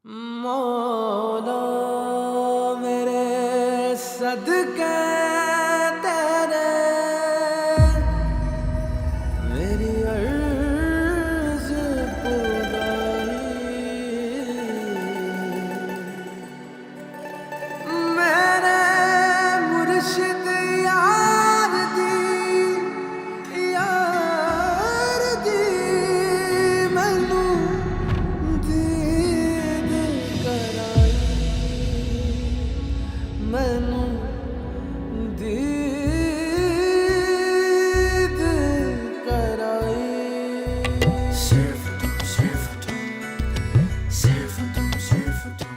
मौला मेरे सदके तेरे मेरी अर्ज़ पुराई मेरे मुर्शिद यार दी मैनू दीद कराई मैनू दीद कराई सिर्फ तुम सिर्फ तुम सिर्फ तुम सिर्फ तुम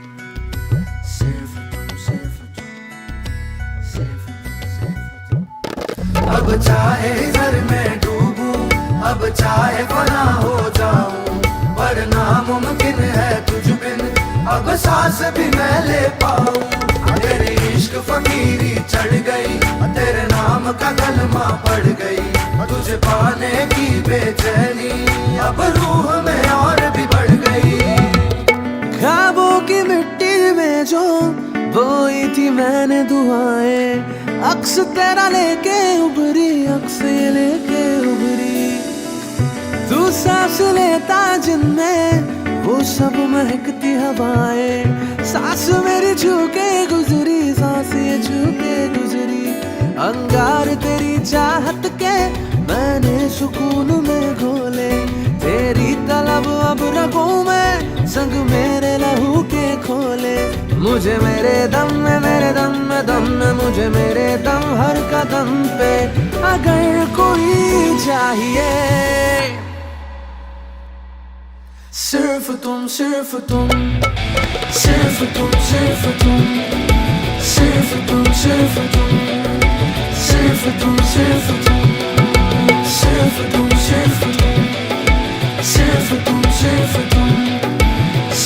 सिर्फ तुम सिर्फ तुम सिर्फ तुम अब चाहे घर में डूबूं अब चाहे फना हो जाऊं वरना मुमकिन है तुझ बिन अब सांस भी मैं ले पाऊं तेरे इश्क फकीरी चढ़ गई तेरे नाम का कलमा पड़ गई तुझे पाने की बेचैनी अब रूह में और भी बढ़ गई ख्वाबों की मिट्टी में जो बोई थी मैंने दुआएं अक्स तेरा लेके उभरी अक्स ये लेके उभरी तू सांस लेता जिनमें वो सब महकती हवाएं सांस मेरी छूके गुजरी सांस ये छूके गुजरी अंगार तेरी चाहत के मैंने सुकून में घोले तेरी तलब अब रखूं मैं संग मेरे लहू के खोले मुझे मेरे दम में दम में मुझे मेरे दम हर कदम पे अगर कोई चाहिए सिर्फ तुम सिर्फ तुम सिर्फ तुम सिर्फ तुम सिर्फ तुम सिर्फ तुम सिर्फ तुम सिर्फ तुम सिर्फ तुम सिर्फ तुम सिर्फ तुम सिर्फ तुम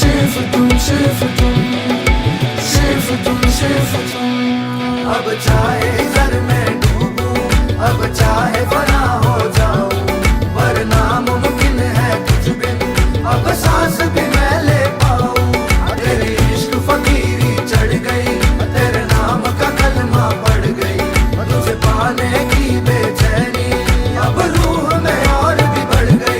सिर्फ तुम सिर्फ तुम सिर्फ तुम सिर्फ तुम अब चाहे घर में डूबूं अब चाहे फना हो जाऊं वरना मुमकिन है कुछ बिन अब सांस भी मैं ले पाऊं तेरी इश्क फकीरी चढ़ गई तेरे नाम का कलमा पड़ गई तुझे पाने की बेचैनी अब रूह में और भी बढ़ गई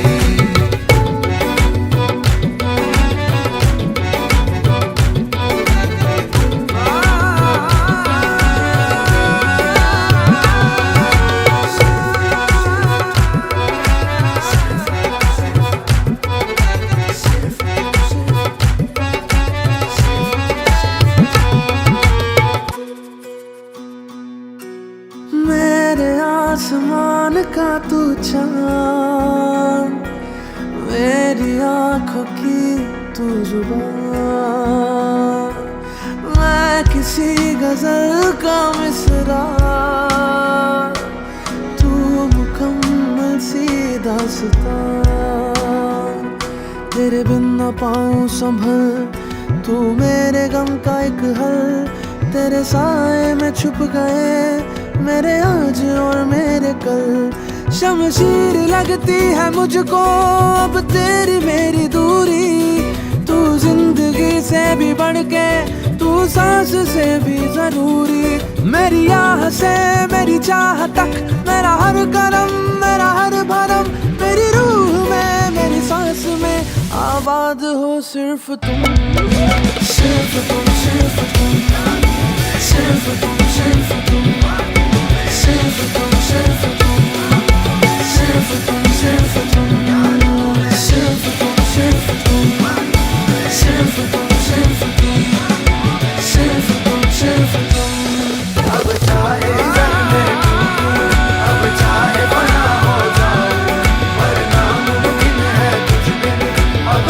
मेरे आसमान का तू चाँद मेरी आँखों की तू जुबान मैं किसी गजल का मिसरा तू मुकम्मल सी दास्तां तेरे बिन न पाऊं संभल तू मेरे गम का एक हल तेरे साए में छुप गए मेरे आज और मेरे कल शमशीर लगती है मुझको अब तेरी मेरी दूरी तू जिंदगी से भी बढ़ के तू सांस से भी जरूरी मेरी आह से मेरी चाह तक मेरा हर कदम मेरा हर भरम मेरी रूह में मेरी सांस में आबाद हो सिर्फ तुम सिर्फ तुम सिर्फ तुम सिर्फ तुम सिर्फ तुम सिर्फ तुम सिर्फ तुम सिर्फ तुम सिर्फ तुम सिर्फ तुम सिर्फ तुम सिर्फ तुम सिर्फ तुम सिर्फ तुम सिर्फ तुम अब चाहे घर में डूबूं अब चाहे फना हो जाऊं वरना मुमकिन है कुछ बिन अब